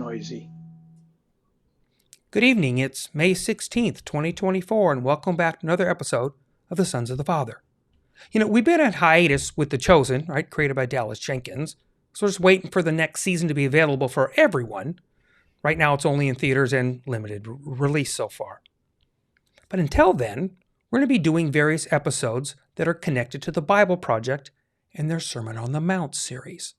noisy. Good evening, it's May 16th, 2024, and welcome back to another episode of The Sons of the Father. We've been on hiatus with The Chosen, right, created by Dallas Jenkins, so we're just waiting for the next season to be available for everyone. Right now it's only in theaters and limited release so far. But until then, we're going to be doing various episodes that are connected to the Bible Project and their Sermon on the Mount series.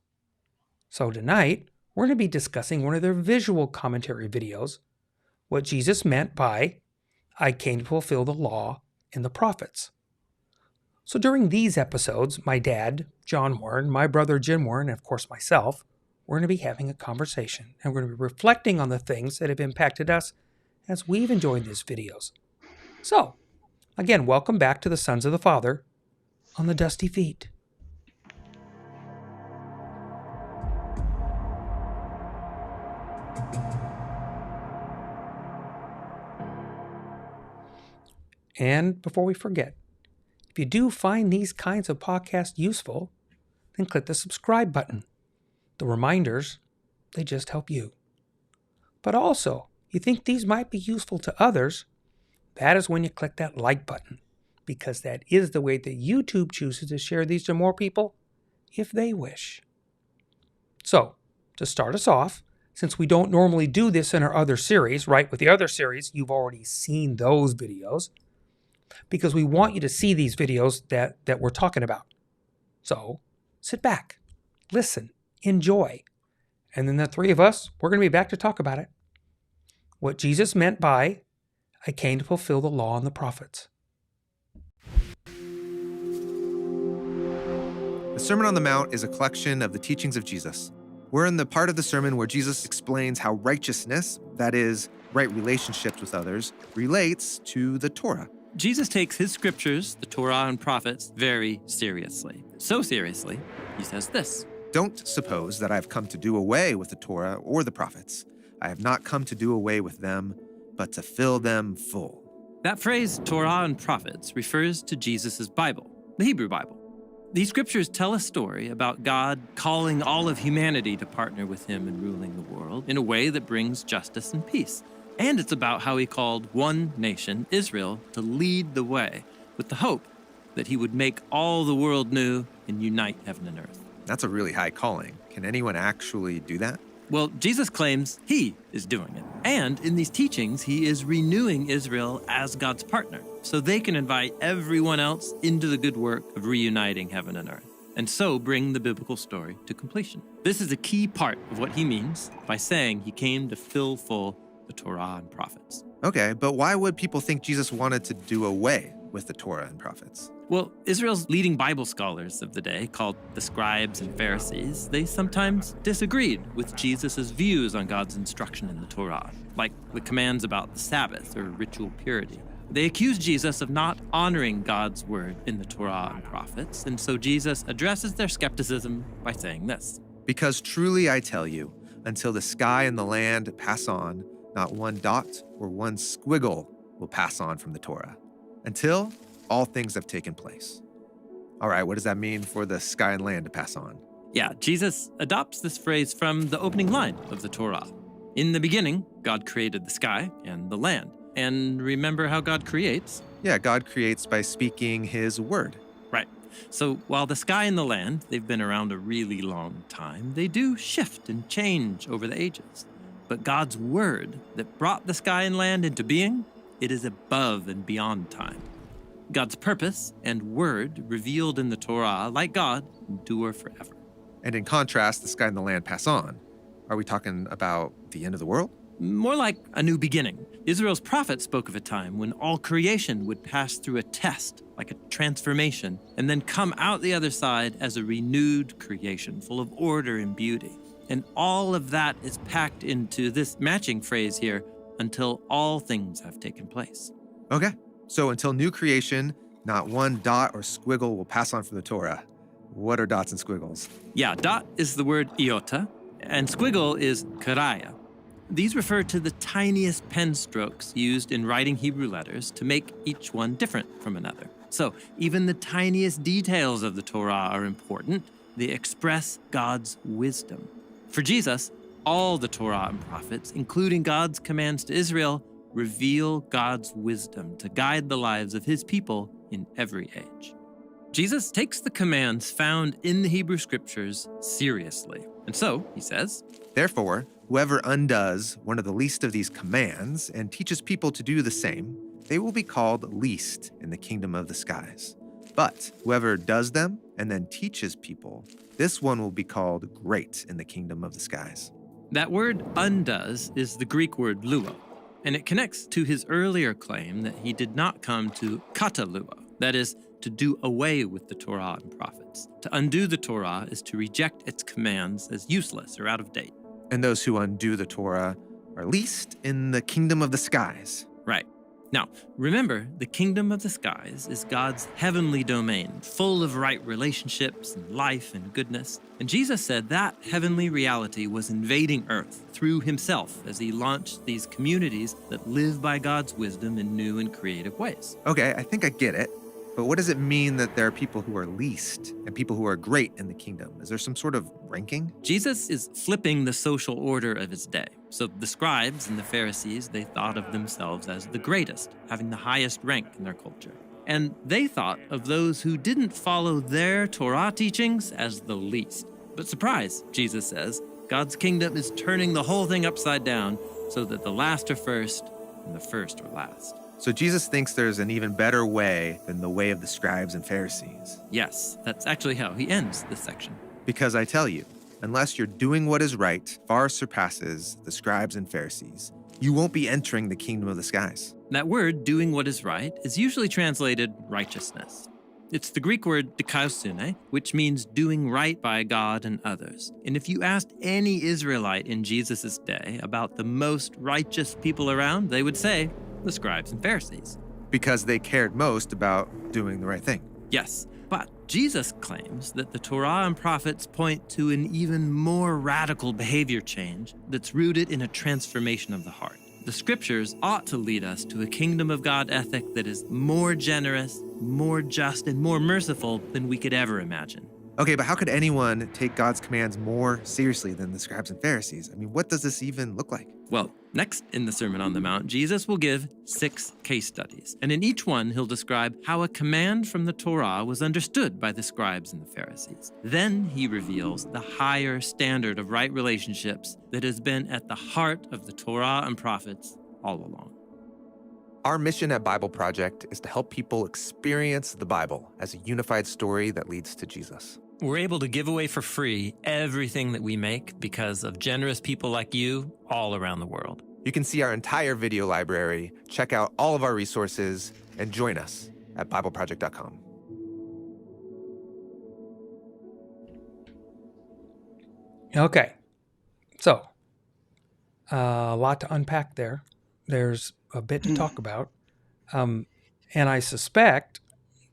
So tonight, we're going to be discussing one of their visual commentary videos, what Jesus meant by, I came to fulfill the law and the prophets. So during these episodes, my dad, John Warren, my brother Jim Warren, and of course myself, we're going to be having a conversation, and we're going to be reflecting on the things that have impacted us as we've enjoyed these videos. So, again, welcome back to the Sons of the Father on the Dusty Feet. And before we forget, if you do find these kinds of podcasts useful, then click the subscribe button. The reminders, they just help you. But also, you think these might be useful to others, that is when you click that like button, because that is the way that YouTube chooses to share these to more people if they wish. So, to start us off, since we don't normally do this in our other series, right? With the other series, you've already seen those videos, because we want you to see these videos that we're talking about. So, sit back, listen, enjoy, and then the three of us, we're going to be back to talk about it. What Jesus meant by, I came to fulfill the law and the prophets. The Sermon on the Mount is a collection of the teachings of Jesus. We're in the part of the sermon where Jesus explains how righteousness, that is, right relationships with others, relates to the Torah. Jesus takes his scriptures, the Torah and prophets, very seriously. So seriously, he says this. Don't suppose that I have come to do away with the Torah or the prophets. I have not come to do away with them, but to fill them full. That phrase, Torah and prophets, refers to Jesus' Bible, the Hebrew Bible. These scriptures tell a story about God calling all of humanity to partner with him in ruling the world in a way that brings justice and peace. And it's about how he called one nation, Israel, to lead the way with the hope that he would make all the world new and unite heaven and earth. That's a really high calling. Can anyone actually do that? Well, Jesus claims he is doing it. And in these teachings, he is renewing Israel as God's partner, so they can invite everyone else into the good work of reuniting heaven and earth, and so bring the biblical story to completion. This is a key part of what he means by saying he came to fill full the Torah and prophets. Okay, but why would people think Jesus wanted to do away with the Torah and prophets? Well, Israel's leading Bible scholars of the day, called the scribes and Pharisees, they sometimes disagreed with Jesus' views on God's instruction in the Torah, like the commands about the Sabbath or ritual purity. They accused Jesus of not honoring God's word in the Torah and prophets, and so Jesus addresses their skepticism by saying this. Because truly I tell you, until the sky and the land pass on, not one dot or one squiggle will pass on from the Torah, until all things have taken place. All right, what does that mean for the sky and land to pass on? Yeah, Jesus adopts this phrase from the opening line of the Torah. In the beginning, God created the sky and the land. And remember how God creates? Yeah, God creates by speaking his word. Right. So while the sky and the land, they've been around a really long time, they do shift and change over the ages. But God's word that brought the sky and land into being, it is above and beyond time. God's purpose and word revealed in the Torah, like God, endure forever. And in contrast, the sky and the land pass on. Are we talking about the end of the world? More like a new beginning. Israel's prophet spoke of a time when all creation would pass through a test, like a transformation, and then come out the other side as a renewed creation, full of order and beauty. And all of that is packed into this matching phrase here, until all things have taken place. Okay, so until new creation, not one dot or squiggle will pass on from the Torah. What are dots and squiggles? Yeah, dot is the word iota, and squiggle is karaya. These refer to the tiniest pen strokes used in writing Hebrew letters to make each one different from another. So even the tiniest details of the Torah are important. They express God's wisdom. For Jesus, All the Torah and prophets, including God's commands to Israel, reveal God's wisdom to guide the lives of his people in every age. Jesus takes the commands found in the Hebrew Scriptures seriously. And so, he says, Therefore, whoever undoes one of the least of these commands and teaches people to do the same, they will be called least in the kingdom of the skies. But whoever does them and then teaches people, this one will be called great in the kingdom of the skies. That word undoes is the Greek word luo, and it connects to his earlier claim that he did not come to kata luo, that is, to do away with the Torah and prophets. To undo the Torah is to reject its commands as useless or out of date. And those who undo the Torah are least in the kingdom of the skies. Right. Now, remember, the kingdom of the skies is God's heavenly domain, full of right relationships and life and goodness. And Jesus said that heavenly reality was invading earth through himself as he launched these communities that live by God's wisdom in new and creative ways. Okay, I think I get it. But what does it mean that there are people who are least and people who are great in the kingdom? Is there some sort of ranking? Jesus is flipping the social order of his day. So the scribes and the Pharisees, they thought of themselves as the greatest, having the highest rank in their culture. And they thought of those who didn't follow their Torah teachings as the least. But surprise, Jesus says, God's kingdom is turning the whole thing upside down so that the last are first and the first are last. So Jesus thinks there's an even better way than the way of the scribes and Pharisees. Yes, that's actually how he ends this section. Because I tell you, unless you're doing what is right, far surpasses the scribes and Pharisees, you won't be entering the kingdom of the skies. That word, doing what is right, is usually translated righteousness. It's the Greek word dikaiosyne, which means doing right by God and others. And if you asked any Israelite in Jesus' day about the most righteous people around, they would say the scribes and Pharisees. Because they cared most about doing the right thing. Yes, but Jesus claims that the Torah and prophets point to an even more radical behavior change that's rooted in a transformation of the heart. The scriptures ought to lead us to a kingdom of God ethic that is more generous, more just, and more merciful than we could ever imagine. Okay, but how could anyone take God's commands more seriously than the scribes and Pharisees? I mean, what does this even look like? Well, next in the Sermon on the Mount, Jesus will give 6 case studies. And in each one, he'll describe how a command from the Torah was understood by the scribes and the Pharisees. Then he reveals the higher standard of right relationships that has been at the heart of the Torah and prophets all along. Our mission at Bible Project is to help people experience the Bible as a unified story that leads to Jesus. We're able to give away for free everything that we make because of generous people like you all around the world. You can see our entire video library, check out all of our resources, and join us at BibleProject.com. Okay. So, a lot to unpack there. There's a bit to talk about. And I suspect,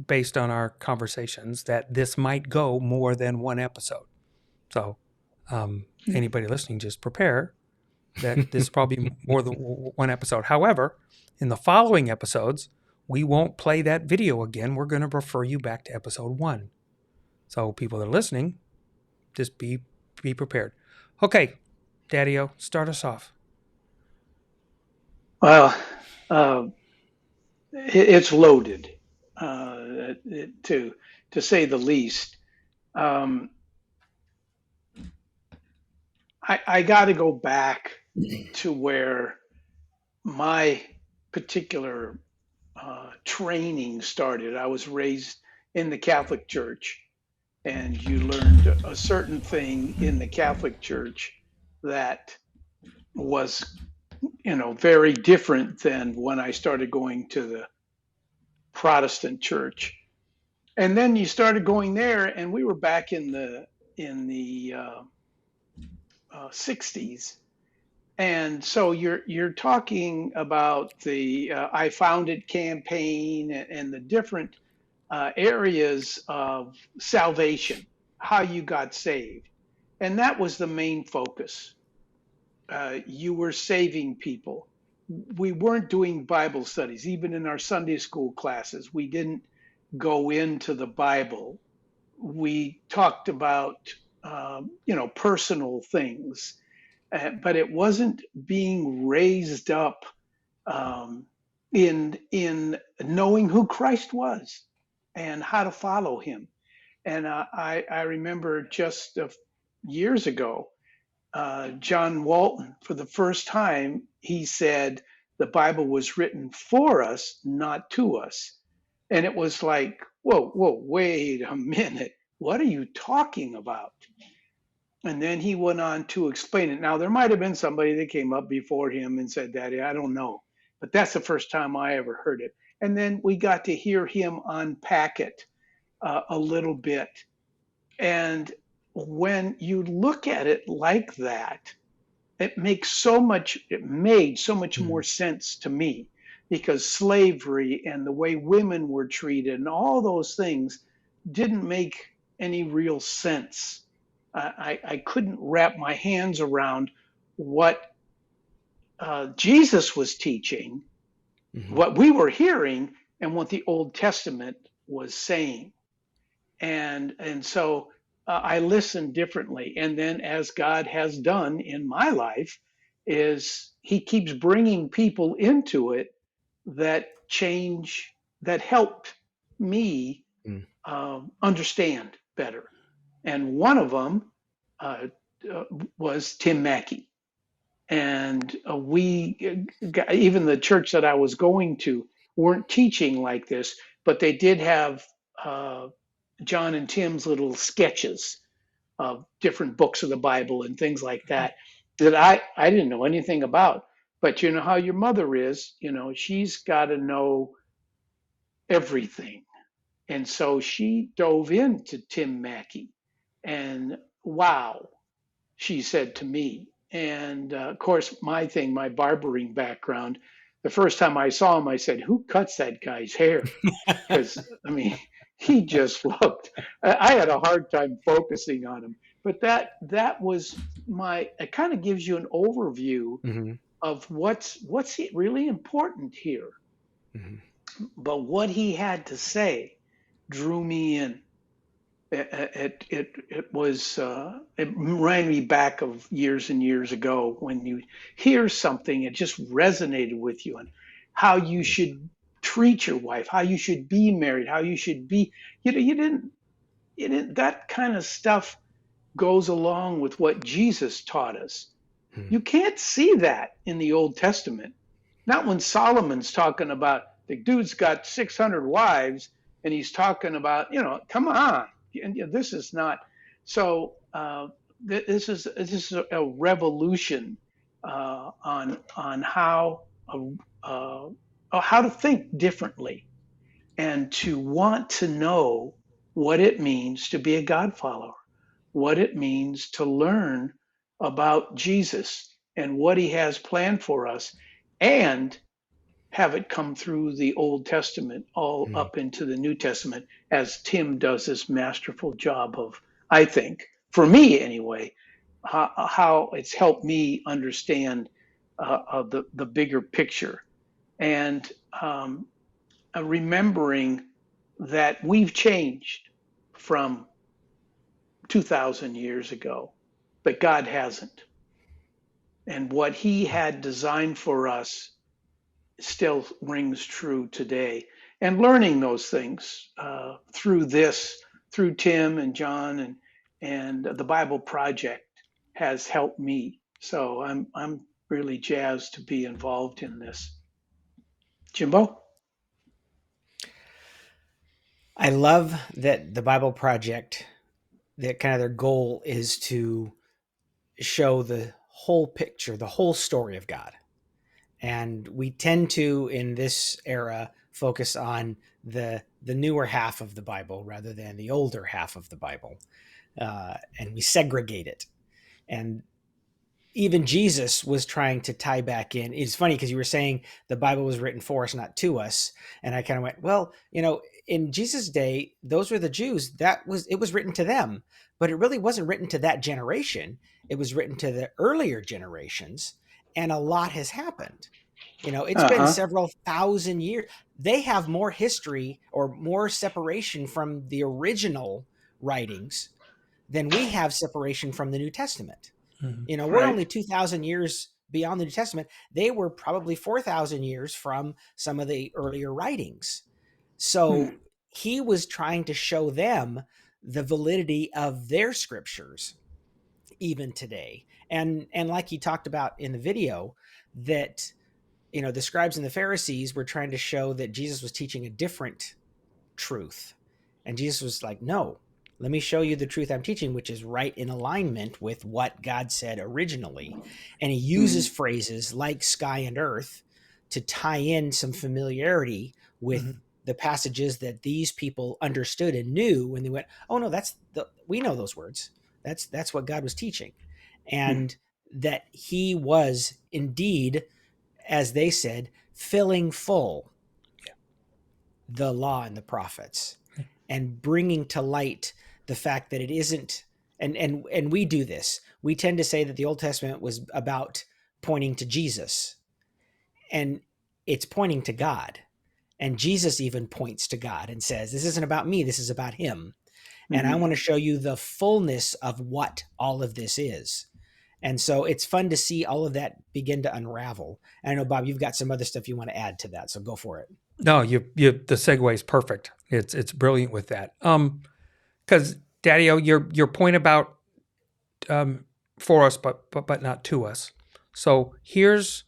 based on our conversations, that this might go more than one episode. So anybody listening, just prepare that this is probably more than one episode. However, in the following episodes, we won't play that video again. We're going to refer you back to episode 1. So people that are listening, just be prepared. Okay, Daddy-O, start us off. Well, it's loaded, to say the least. I got to go back to where my particular training started. I was raised in the Catholic Church, and you learned a certain thing in the Catholic Church that was, very different than when I started going to the Protestant church. And then you started going there, and we were back in the 60s. And so you're talking about the I Found It campaign and the different areas of salvation, how you got saved. And that was the main focus. You were saving people. We weren't doing Bible studies. Even in our Sunday school classes, we didn't go into the Bible. We talked about, personal things. but it wasn't being raised up in knowing who Christ was and how to follow him. And I remember just years ago, John Walton, for the first time, he said the Bible was written for us, not to us. And it was like, whoa, wait a minute. What are you talking about? And then he went on to explain it. Now, there might have been somebody that came up before him and said that. I don't know. But that's the first time I ever heard it. And then we got to hear him unpack it a little bit. And when you look at it like that, it made so much more sense to me, because slavery and the way women were treated and all those things didn't make any real sense. I couldn't wrap my hands around what Jesus was teaching, what we were hearing, and what the Old Testament was saying. And so I listened differently. And then, as God has done in my life, is he keeps bringing people into it that helped me understand better. And one of them was Tim Mackey. And even the church that I was going to weren't teaching like this, but they did have John and Tim's little sketches of different books of the Bible and things like that I didn't know anything about. But you know how your mother is, she's got to know everything. And so she dove into Tim Mackey, and wow, she said to me. And of course, my barbering background, the first time I saw him, I said, "Who cuts that guy's hair?" Because, I mean, he just looked, I had a hard time focusing on him. But that was it kind of gives you an overview of what's really important here. But what he had to say drew me in. It was it ran me back of years and years ago, when you hear something, it just resonated with you, and how you should treat your wife, how you should be married, how you should be. You didn't. That kind of stuff goes along with what Jesus taught us. You can't see that in the Old Testament. Not when Solomon's talking about the dude's got 600 wives, and he's talking about, come on. And this is not. So this is a revolution on how to think differently, and to want to know what it means to be a God follower, what it means to learn about Jesus and what he has planned for us, and have it come through the Old Testament all up into the New Testament, as Tim does this masterful job of, I think, for me anyway, how it's helped me understand the bigger picture. And remembering that we've changed from 2,000 years ago, but God hasn't. And what he had designed for us still rings true today. And learning those things through Tim and John and the Bible Project has helped me. So I'm really jazzed to be involved in this. Jimbo? I love that the Bible Project, that kind of their goal is to show the whole picture, the whole story of God. And we tend to, in this era, focus on the newer half of the Bible rather than the older half of the Bible. And we segregate it. And even Jesus was trying to tie back in. It's funny because you were saying the Bible was written for us, not to us. And I kind of went, well, in Jesus' day, those were the Jews. It was written to them, but it really wasn't written to that generation. It was written to the earlier generations, and a lot has happened. It's been several thousand years. They have more history or more separation from the original writings than we have separation from the New Testament. We're Right. only 2,000 years beyond the New Testament. They were probably 4,000 years from some of the earlier writings. Hmm. So he was trying to show them the validity of their scriptures even today. And like he talked about in the video, that the scribes and the Pharisees were trying to show that Jesus was teaching a different truth. And Jesus was like, no, let me show you the truth I'm teaching, which is right in alignment with what God said originally. And he Hmm. uses phrases like sky and earth to tie in some familiarity with Mhm. the passages that these people understood and knew when they went, oh no, we know those words. That's what God was teaching. Hmm. And that he was indeed, as they said, filling full the law and the prophets, and bringing to light the fact that it isn't. And we do this. We tend to say that the Old Testament was about pointing to Jesus, and it's pointing to God. And Jesus even points to God and says, this isn't about me, this is about him. And I Hmm. want to show you the fullness of what all of this is. And so it's fun to see all of that begin to unravel. And I know, Bob, you've got some other stuff you want to add to that, so go for it. No, the segue is perfect. It's brilliant with that. Because Daddy-O, your point about for us, but not to us. So here's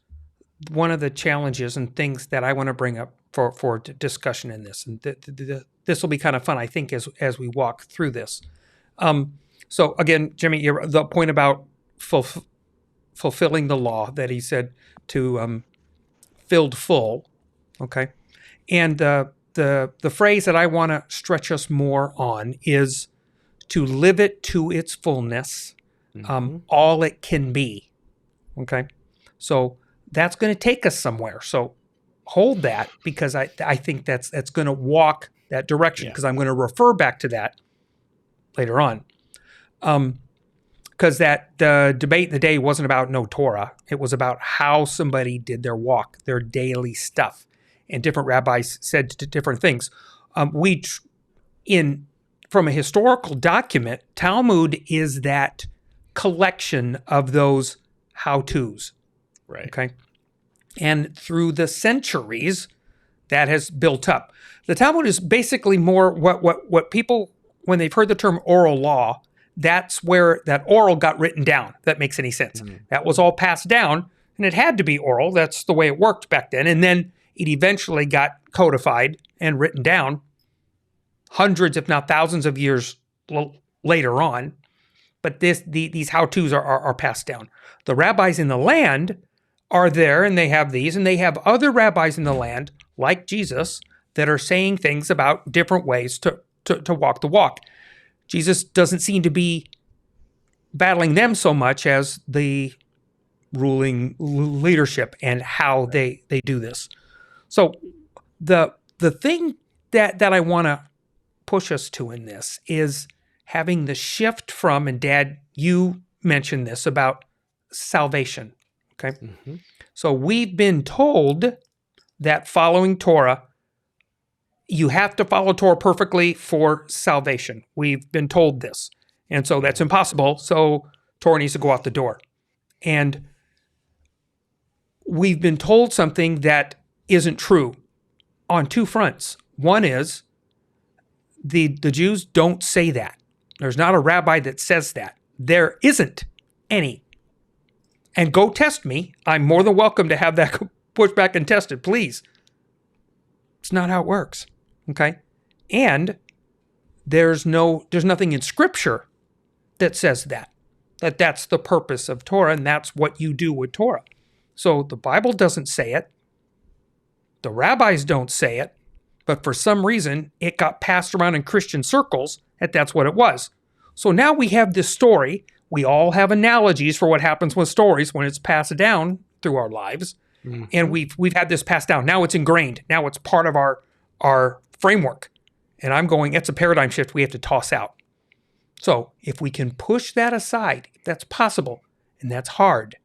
one of the challenges and things that I want to bring up for discussion in this, and this will be kind of fun, I think, as we walk through this. So again, Jimmy, the point about fulfilling the law that he said to filled full, okay, and the phrase that I want to stretch us more on is to live it to its fullness, Mm-hmm. all it can be. Okay, so that's going to take us somewhere. So hold that, because I think that's going to walk that direction, Yeah. because I'm going to refer back to that later on. Because that the debate in the day wasn't about no Torah. It was about how somebody did their walk, their daily stuff, and different rabbis said different things. In from a historical document, Talmud is that collection of those how-tos. Right. Okay, and through the centuries, that has built up. The Talmud is basically more what people, when they've heard the term oral law, that's where that oral got written down. If that makes any sense. Mm. That was all passed down, and it had to be oral. That's the way it worked back then. And then it eventually got codified and written down hundreds, if not thousands of years later on. But these how-tos are passed down. The rabbis in the land are there, and they have these, and they have other rabbis in the land, like Jesus, that are saying things about different ways to walk the walk. Jesus doesn't seem to be battling them so much as the ruling leadership and how they do this. So the thing that I want to push us to in this is having the shift from, and Dad, you mentioned this about salvation. Okay. Mm-hmm. So we've been told that following Torah, you have to follow Torah perfectly for salvation. We've been told this. And so that's impossible. So Torah needs to go out the door. And we've been told something that isn't true on two fronts. One is the Jews don't say that. There's not a rabbi that says that. There isn't any. And go test me. I'm more than welcome to have that pushed back and tested, please. It's not how it works. Okay? And there's nothing in Scripture that says that's the purpose of Torah, and that's what you do with Torah. So the Bible doesn't say it. The rabbis don't say it. But for some reason, it got passed around in Christian circles that that's what it was. So now we have this story. We all have analogies for what happens with stories when it's passed down through our lives. Mm-hmm. And we've had this passed down. Now it's ingrained. Now it's part of our framework. And I'm going, it's a paradigm shift we have to toss out. So if we can push that aside, if that's possible, and that's hard,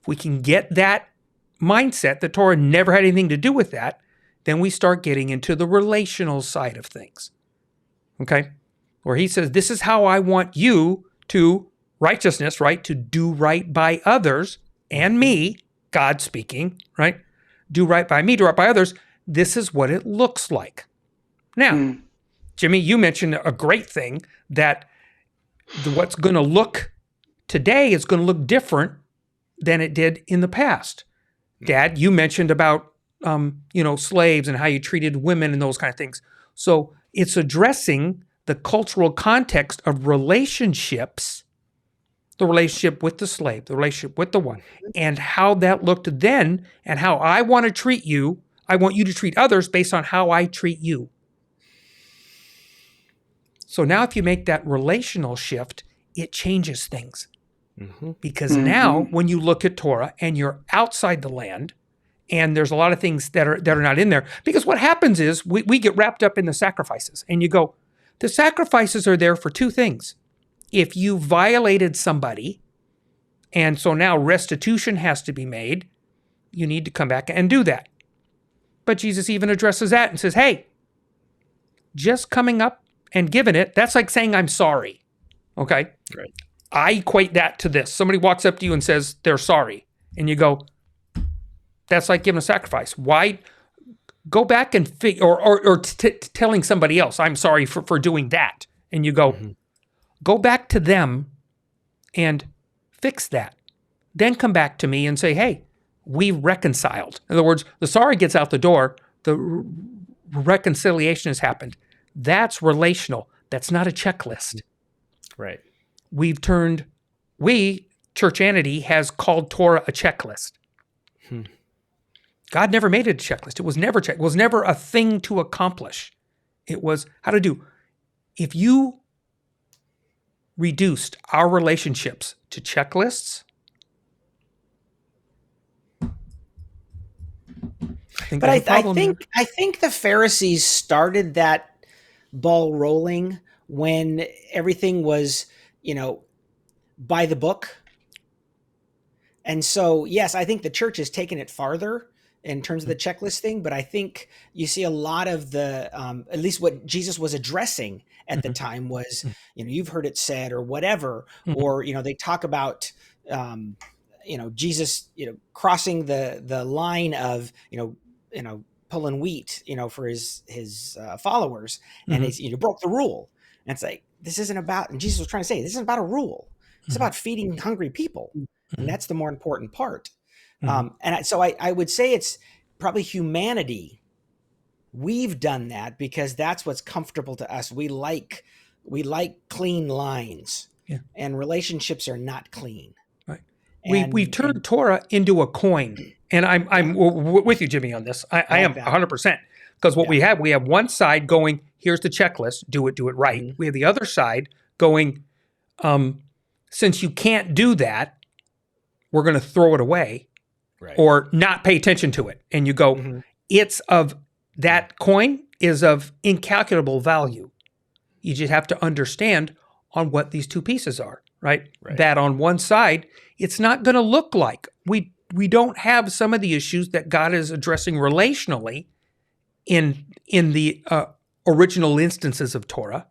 if we can get that mindset that Torah never had anything to do with that, then we start getting into the relational side of things. Okay? Where he says, this is how I want you to righteousness, right? To do right by others and me, God speaking, right? Do right by me, do right by others. This is what it looks like. Now, Mm. Jimmy, you mentioned a great thing that what's going to look today is going to look different than it did in the past. Dad, you mentioned about slaves and how you treated women and those kind of things. So it's addressing the cultural context of relationships, the relationship with the slave, the relationship with the one, and how that looked then, and how I want to treat you. I want you to treat others based on how I treat you. So now if you make that relational shift, it changes things. Because now when you look at Torah and you're outside the land, and there's a lot of things that are not in there, because what happens is we get wrapped up in the sacrifices, and you go, the sacrifices are there for two things. If you violated somebody, and so now restitution has to be made, you need to come back and do that. But Jesus even addresses that and says, hey, just coming up and giving it, that's like saying I'm sorry. Okay? Right. I equate that to this. Somebody walks up to you and says they're sorry, and you go, that's like giving a sacrifice. Why? Go back and telling somebody else, I'm sorry for doing that. And you go, go back to them and fix that. Then come back to me and say, hey, we reconciled. In other words, the sorry gets out the door. The reconciliation has happened. That's relational. That's not a checklist. Right. Churchianity has called Torah a checklist. God never made it a checklist. It was never checked. It was never a thing to accomplish. It was how to do. If you reduced our relationships to checklists, I think the Pharisees started that ball rolling when everything was, by the book. And so, yes, I think the church has taken it farther in terms of the checklist thing, but I think you see a lot of the, at least what Jesus was addressing at the time was, you've heard it said or whatever, or, they talk about, Jesus, crossing the line of, pulling wheat, for his followers, and he's, broke the rule. And it's like, this isn't about, and Jesus was trying to say, this isn't about a rule. It's about feeding hungry people. And that's the more important part. So I would say it's probably humanity. We've done that because that's what's comfortable to us. We like clean lines, and relationships are not clean. Right. We've turned Torah into a coin, and I'm with you, Jimmy, on this. I am 100%, because what we have one side going, here's the checklist, do it right. We have the other side going, since you can't do that, we're going to throw it away, or not pay attention to it. And you go, that coin is of incalculable value. You just have to understand on what these two pieces are, right? That on one side, it's not going to look like we don't have some of the issues that God is addressing relationally in the original instances of Torah.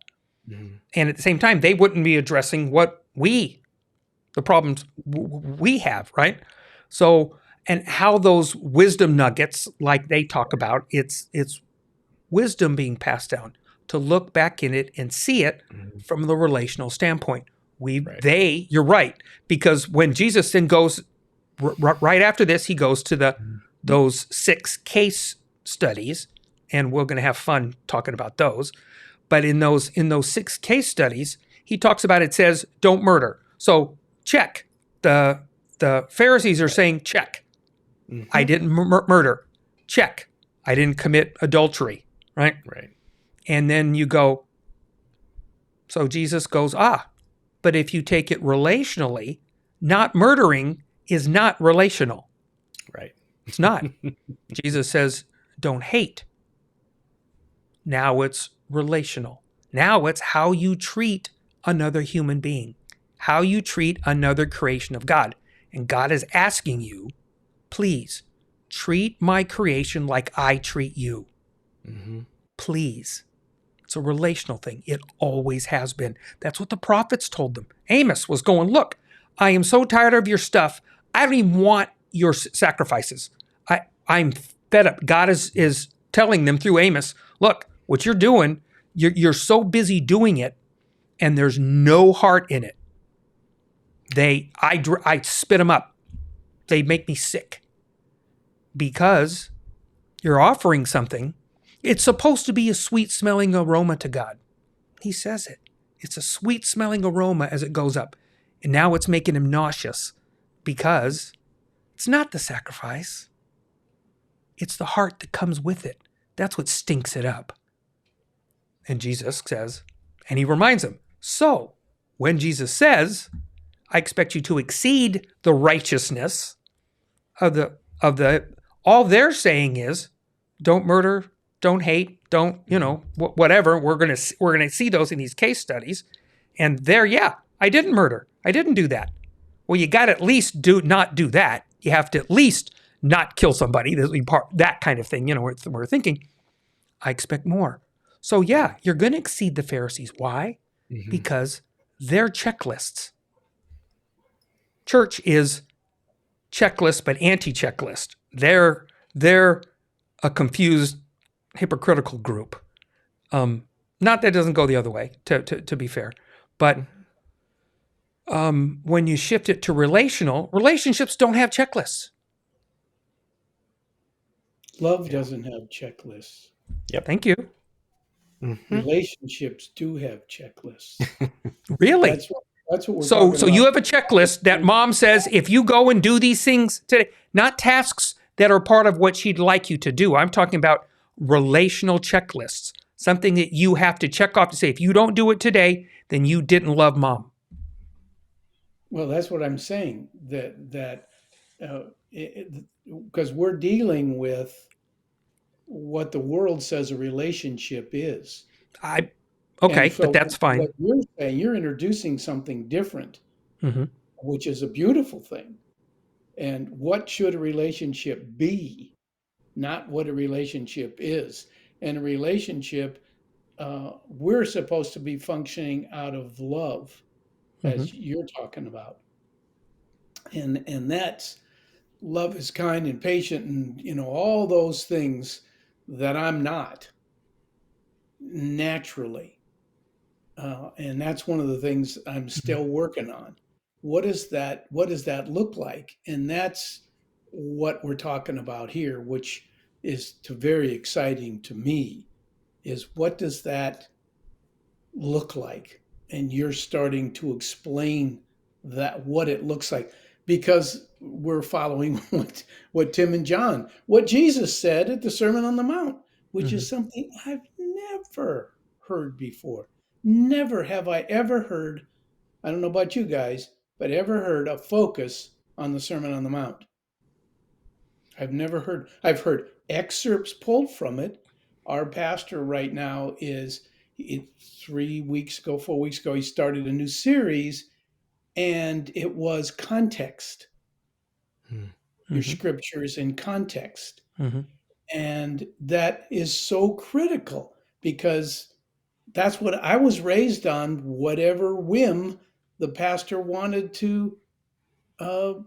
And at the same time, they wouldn't be addressing the problems we have, right? So, and how those wisdom nuggets, like they talk about, it's wisdom being passed down to look back in it and see it from the relational standpoint. You're right, because when Jesus then goes right after this, he goes to those 6 case studies, and we're going to have fun talking about those. But in those 6 case studies, he talks about, it says, don't murder. So check. The Pharisees are saying, check. I didn't murder. Check. I didn't commit adultery. Right? Right. And then you go, so Jesus goes, but if you take it relationally, not murdering is not relational. Right. It's not. Jesus says, don't hate. Now it's relational. Now it's how you treat another human being, how you treat another creation of God. And God is asking you, please treat my creation like I treat you. Please. It's a relational thing. It always has been. That's what the prophets told them. Amos was going, look, I am so tired of your stuff. I don't even want your sacrifices. I'm fed up. God is telling them through Amos, look, what you're doing, you're so busy doing it, and there's no heart in it. I spit them up. They make me sick because you're offering something. It's supposed to be a sweet smelling aroma to God. He says it. It's a sweet smelling aroma as it goes up. And now it's making him nauseous because it's not the sacrifice. It's the heart that comes with it. That's what stinks it up. And Jesus says, and he reminds them, so when Jesus says, I expect you to exceed the righteousness of the all they're saying is, don't murder, don't hate, don't, whatever. We're gonna see those in these case studies. And I didn't murder. I didn't do that. Well, you got to at least not do that. You have to at least not kill somebody. That kind of thing. We're thinking, I expect more. So you're going to exceed the Pharisees. Why? Mm-hmm. Because they're checklists. Church is checklist, but anti-checklist. They're a confused, hypocritical group. Not that it doesn't go the other way, to be fair. But when you shift it to relationships don't have checklists. Love doesn't have checklists. Yep. Thank you. Mm-hmm. Relationships do have checklists. Really? That's what we're so talking about. you have a checklist that mom says, if you go and do these things today, not tasks that are part of what she'd like you to do. I'm talking about relational checklists, something that you have to check off to say, if you don't do it today, then you didn't love mom. Well, that's what I'm saying, because we're dealing with what the world says a relationship is. Okay, So but that's fine. What you're saying, you're introducing something different, Mm-hmm. which is a beautiful thing. And what should a relationship be, not what a relationship is. And a relationship, we're supposed to be functioning out of love, as you're talking about. And that's love is kind and patient and all those things that I'm not naturally. And that's one of the things I'm still working on. What does that look like? And that's what we're talking about here, which is very exciting to me, is what does that look like? And you're starting to explain what it looks like, because we're following what Tim and John, what Jesus said at the Sermon on the Mount, which is something I've never heard before. Never have I ever heard, I don't know about you guys, but ever heard a focus on the Sermon on the Mount. I've heard excerpts pulled from it. Our pastor right now is 4 weeks ago, he started a new series, and it was context. Your scriptures in context. And that is so critical, because that's what I was raised on, whatever whim the pastor wanted to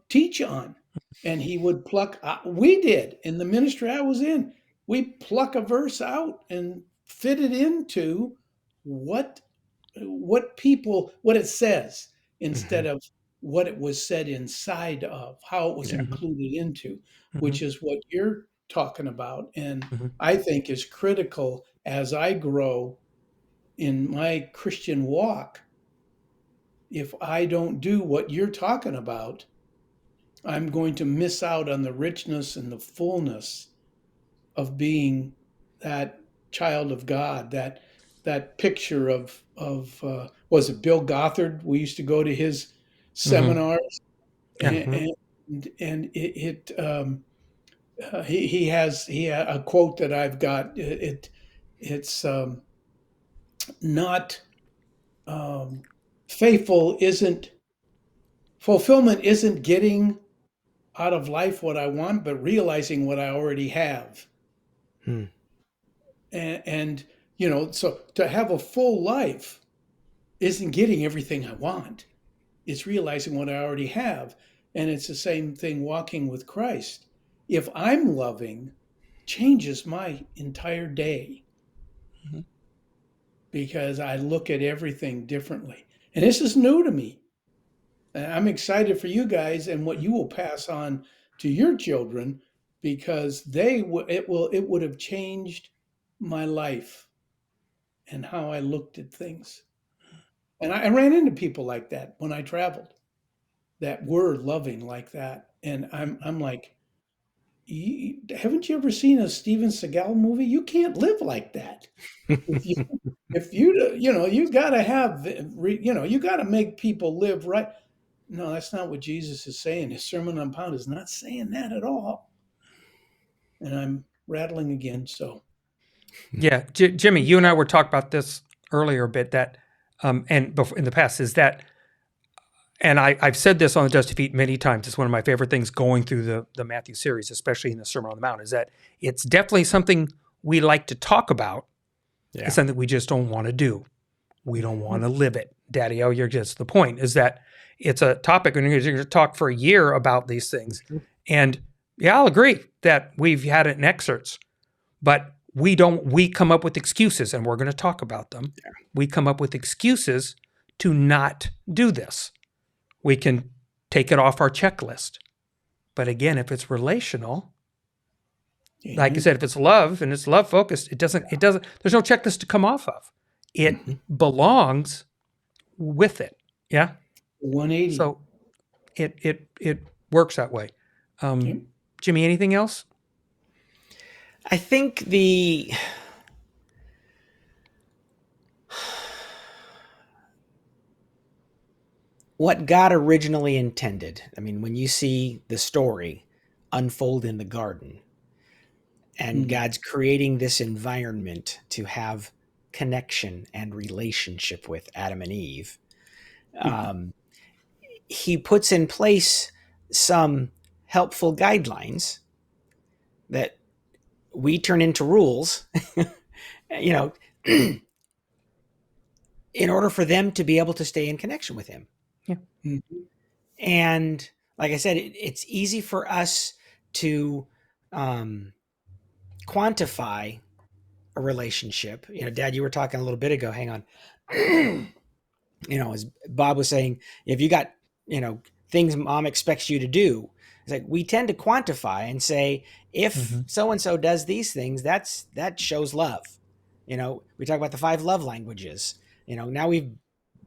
teach on. And he would pluck, we did in the ministry I was in, we pluck a verse out and fit it into what it says, instead of what it was said inside of, how it was included into, which is what you're talking about. And I think is critical as I grow in my Christian walk. If I don't do what you're talking about, I'm going to miss out on the richness and the fullness of being that child of God, that picture of was it Bill Gothard? We used to go to his seminars, and he has a quote that I've got. It's not fulfillment isn't getting out of life what I want, but realizing what I already have. And So to have a full life isn't getting everything I want. It's realizing what I already have. And it's the same thing walking with Christ. If I'm loving, changes my entire day Mhm. because I look at everything differently. And this is new to me. And I'm excited for you guys and what you will pass on to your children because it would have changed my life and how I looked at things. And I ran into people like that when I traveled that were loving like that. And I'm like, haven't you ever seen a Steven Seagal movie? You can't live like that. If you, you got to have, you got to make people live right. No, that's not what Jesus is saying. His Sermon on the Mount is not saying that at all. And I'm rattling again. So, Yeah, Jimmy, you and I were talking about this earlier a bit that, and before, in the past is that, and I've said this on the Dusty Feet many times. It's one of my favorite things going through the Matthew series, especially in the Sermon on the Mount, is that it's definitely something we like to talk about. Yeah. It's something we just don't want to do. We don't want to live it. Daddy, oh, you're just the point is that it's a topic and you're going to talk for a year about these things. And yeah, I'll agree that we've had it in excerpts, but we come up with excuses and we're going to talk about them. Yeah. We come up with excuses to not do this. We can take it off our checklist. But again, if it's relational, like I said, if it's love and it's love focused, it doesn't, there's no checklist to come off of. It belongs with it. Yeah. 180. So it works that way. Okay. Jimmy, anything else? I think what God originally intended. I mean, when you see the story unfold in the garden and God's creating this environment to have connection and relationship with Adam and Eve, he puts in place some helpful guidelines that we turn into rules, in order for them to be able to stay in connection with him. Yeah. Mm-hmm. And like I said, it's easy for us to quantify a relationship. Dad, you were talking a little bit ago. Hang on. As Bob was saying, if you got, things mom expects you to do, it's like we tend to quantify and say, if so-and-so does these things, that shows love. We talk about the 5 love languages. Now we've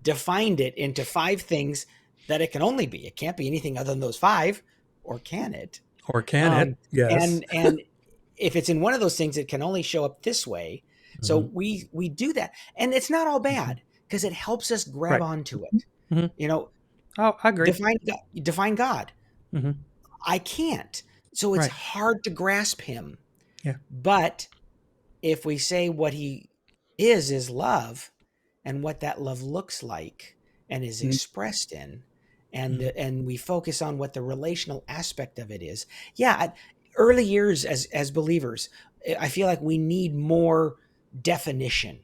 defined it into 5 things that it can only be. It can't be anything other than those 5, or can it? Or can it? Yes. And if it's in one of those things, it can only show up this way. So we do that, and it's not all bad because it helps us grab onto it. Oh, I agree. Define God. I can't. So it's Right. hard to grasp him. Yeah. But if we say what he is love, and what that love looks like and is expressed in, and we focus on what the relational aspect of it is. Yeah, early years as believers, I feel like we need more definition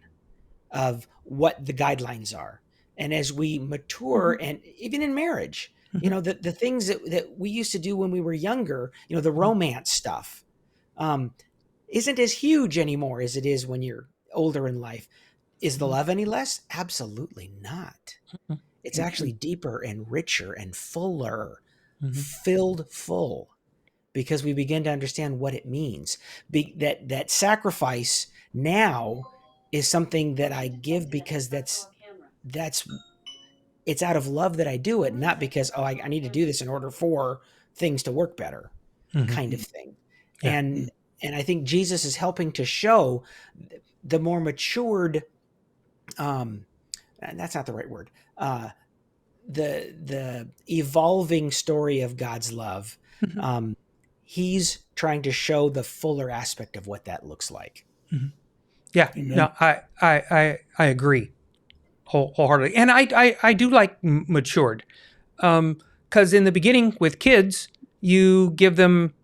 of what the guidelines are. And as we mature, and even in marriage, the things that we used to do when we were younger, the romance stuff, isn't as huge anymore as it is when you're older in life. Is the love any less? Absolutely not. It's actually deeper and richer and fuller, filled full, because we begin to understand what it means. That sacrifice now is something that I give because it's out of love that I do it, not because, I need to do this in order for things to work better, kind of thing. Yeah. And I think Jesus is helping to show the more matured, and that's not the right word, the evolving story of God's love. He's trying to show the fuller aspect of what that looks like. Yeah. Amen. No, I agree wholeheartedly. And I do like matured. Because in the beginning with kids, you give them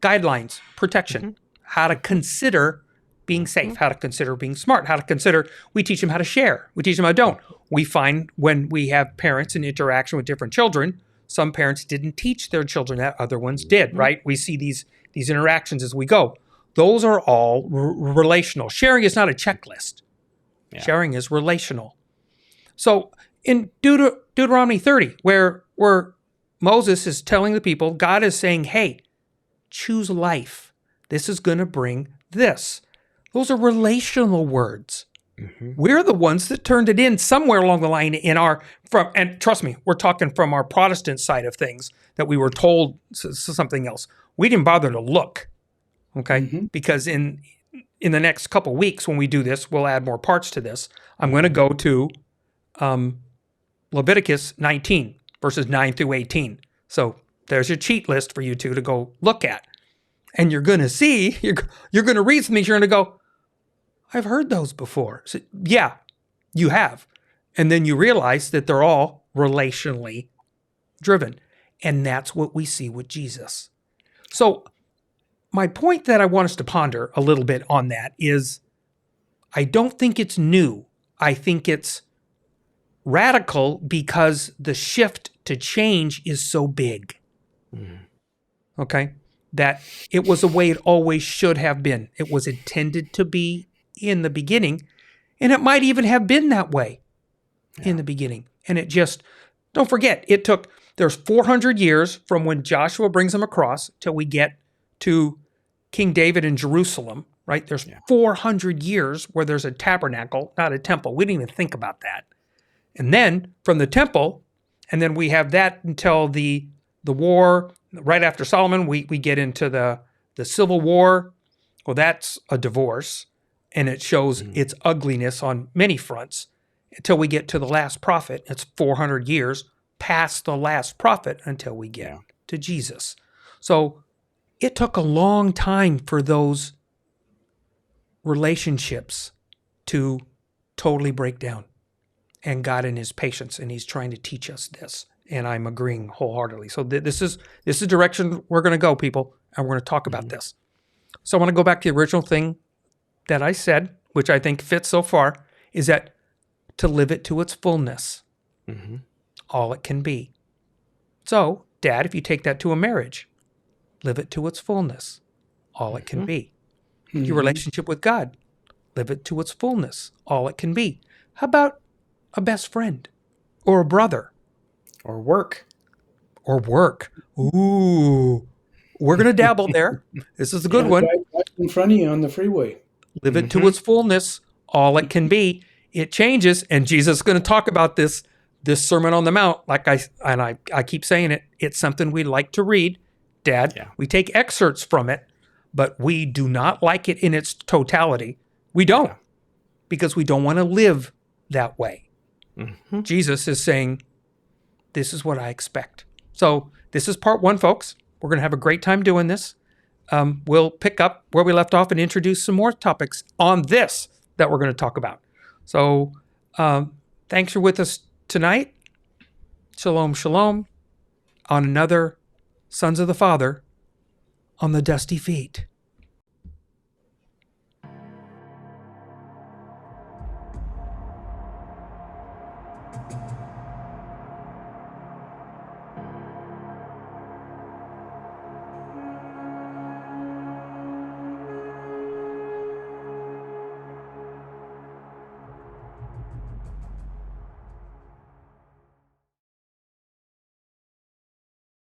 guidelines, protection, how to consider being safe, how to consider being smart, how to consider, we teach them how to share. We teach them how to don't. We find when we have parents in interaction with different children, some parents didn't teach their children that, other ones did, right? We see these interactions as we go. Those are all relational. Sharing is not a checklist. Yeah. Sharing is relational. So in Deuteronomy 30, where Moses is telling the people, God is saying, hey, choose life. This is going to bring this. Those are relational words. We're the ones that turned it in somewhere along the line and trust me, we're talking from our Protestant side of things, that we were told something else. We didn't bother to look, okay? Because in the next couple of weeks when we do this, we'll add more parts to this. I'm going to go to Leviticus 19, verses 9 through 18. So there's your cheat list for you two to go look at. And you're going to see, you're going to read some things, you're going to go, I've heard those before. So, yeah, you have. And then you realize that they're all relationally driven. And that's what we see with Jesus. So my point that I want us to ponder a little bit on that is, I don't think it's new. I think it's radical because the shift to change is so big. Okay? That it was the way it always should have been. It was intended to be in the beginning, and it might even have been that way in the beginning. And it just, don't forget, there's 400 years from when Joshua brings them across till we get to King David in Jerusalem, right? There's 400 years where there's a tabernacle, not a temple. We didn't even think about that. And then from the temple, and then we have that until the war, right after Solomon, we get into the Civil War. Well, that's a divorce, and it shows its ugliness on many fronts until we get to the last prophet. It's 400 years past the last prophet until we get to Jesus. So it took a long time for those relationships to totally break down. And God in his patience, and he's trying to teach us this. And I'm agreeing wholeheartedly. So this is the direction we're going to go, people, and we're going to talk about this. So I want to go back to the original thing that I said, which I think fits so far, is that to live it to its fullness, all it can be. So, Dad, if you take that to a marriage, live it to its fullness, all it can be. Your relationship with God, live it to its fullness, all it can be. How about a best friend or a brother? Or work. Ooh, we're going to dabble there. This is a good one. Right in front of you on the freeway. Live it to its fullness, all it can be. It changes, and Jesus is going to talk about this Sermon on the Mount. Like I keep saying it. It's something we like to read, Dad. Yeah. We take excerpts from it, but we do not like it in its totality. We don't, because we don't want to live that way. Jesus is saying, this is what I expect. So this is part one, folks. We're going to have a great time doing this. We'll pick up where we left off and introduce some more topics on this that we're going to talk about. So thanks for with us tonight. Shalom, shalom, on another Sons of the Father on the Dusty Feet.